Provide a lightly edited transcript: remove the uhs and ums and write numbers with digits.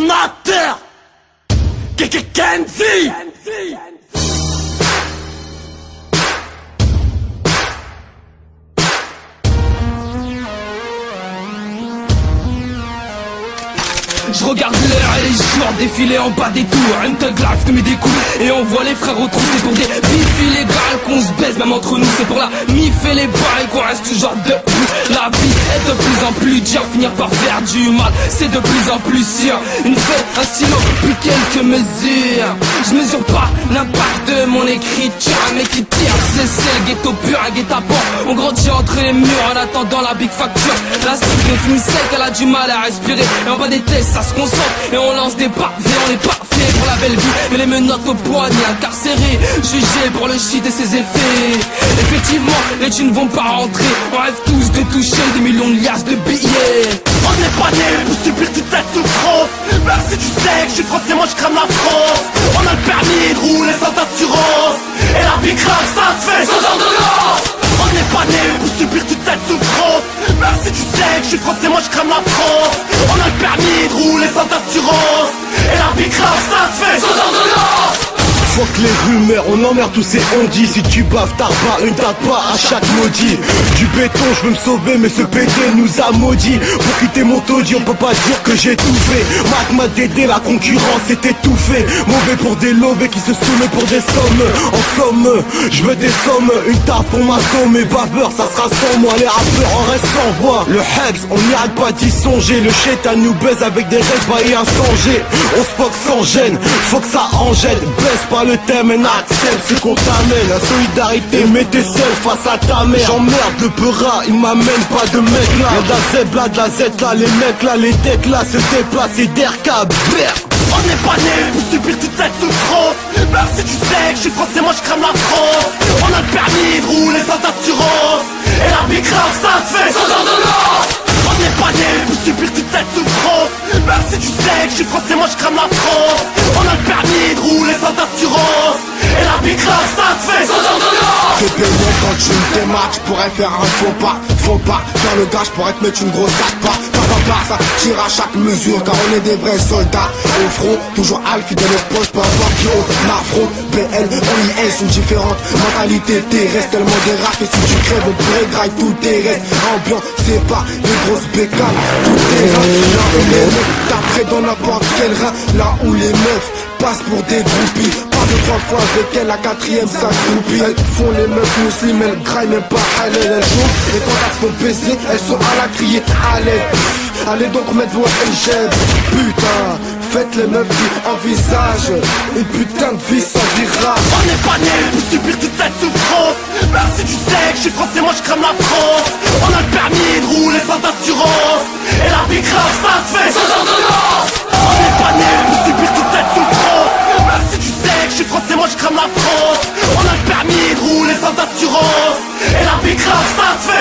détonateur. Kenzie. Je regarde l'heure et les jours défiler en bas des tours. Un thug life que met des coups et on voit les frères retrousser pour des bifs illégales qu'on se baise même entre nous. C'est pour la mif et les bails qu'on reste toujours debout. La vie est de plus en plus dure, finir par faire du mal, c'est de plus en plus sûr. Une feuille, un stylo, puis quelques mesures. Je mesure pas l'impact de mon écriture. Un mec qui tire, c'est le ghetto pur, un guet-apens. On grandit entre les murs en attendant la big facture. La street est finie sec, elle a du mal à respirer. Et en bas des tests, ça se concentre et on lance des pavés. On est parfait pour la belle vie, mais les menottes au poignet, incarcérés, jugés pour le shit et ses effets. Effectivement, les thunes vont pas rentrer. On rêve tous de toucher des millions de liasses de billets. On n'est pas né pour subir toute cette souffrance. Même si tu sais que je suis français, moi je crame la France. On a le permis de rouler sans assurance. Et la big rap ça se fait sans ordonnance. On n'est pas né pour subir toute cette souffrance. Même si tu sais que je suis français, moi je crame la France. On a le permis de rouler sans assurance. Et la big rap ça se fait sans ordonnance. Fuck les rumeurs, on emmerde tous ces on-dit. Si tu baves, t'as pas une tape pas à chaque maudit. Du béton, je veux me sauver, mais ce PD nous a maudit. Pour quitter mon taudis, on peut pas dire que j'ai tout fait. M'a dédé, la concurrence est étouffée. Mauvais pour des lovés qui se soumettent pour des sommes. En somme, je veux des sommes. Une tape pour ma somme, et baveur, ça sera sans moi. Les rappeurs en restent sans voix. Le Hex, on n'y arrête pas d'y songer. Le shaitan nous baise avec des rêves baillés insongés. On se fuck sans gêne, faut que ça en jette. Baisse pas le thème et n'accepte ce qu'on t'amène. La solidarité, mais t'es seul face à ta mère. J'emmerde le peura, il m'amène pas de mec là. Y'a de la zeb là, de la Z là, les mecs là, les têtes là se déplacent et d'RK, on n'est pas né pour subir toute cette souffrance. Même si tu sais que je suis français, moi je crame la France. On a le permis de rouler sans assurance. Et la big rap ça se fait sans ordonnance. On n'est pas né pour subir toute cette souffrance. Même si tu sais que je suis français, moi je crame la France. On a le permis de rouler sans assurance. Et la big rap ça se fait sans ordonnance. C'est payant quand tu me démarques, je pourrais faire un faux pas. Faire le gars, je pourrais te mettre une grosse tape. Ça tire à chaque mesure car on est des vrais soldats. Au front, toujours al fidèle au poste, peu importe qui on affronte. PL, OIS sont différentes. Mentalité terrestre, tellement des rats que si tu crèves on pourrait graille tout terrestre. Ambiance, c'est pas les grosses bécanes. Tout terrain, là où les mecs t'apprêtent dans n'importe quel rein. Là où les meufs passent pour des groupies. Pas de 3 fois avec elle, la 4ème ça groupie. Elles font les meufs musulmanes, elles graillent même pas halal. Elles jouent et quand elles se font baiser, elles sont à la crier à l'aide. Allez donc mettre vos LG. Putain, faites les meufs qui envisagent une putain de vie sans virage. On n'est pas né pour subir toute cette souffrance. Même si tu sais que je suis français, moi je crame la France. On a le permis de rouler sans assurance. Et la big rap ça se fait sans ordonnance. On n'est pas né pour subir toute cette souffrance. Même si tu sais que je suis français, moi je crame la France. On a le permis de rouler sans assurance. Et la big rap ça se fait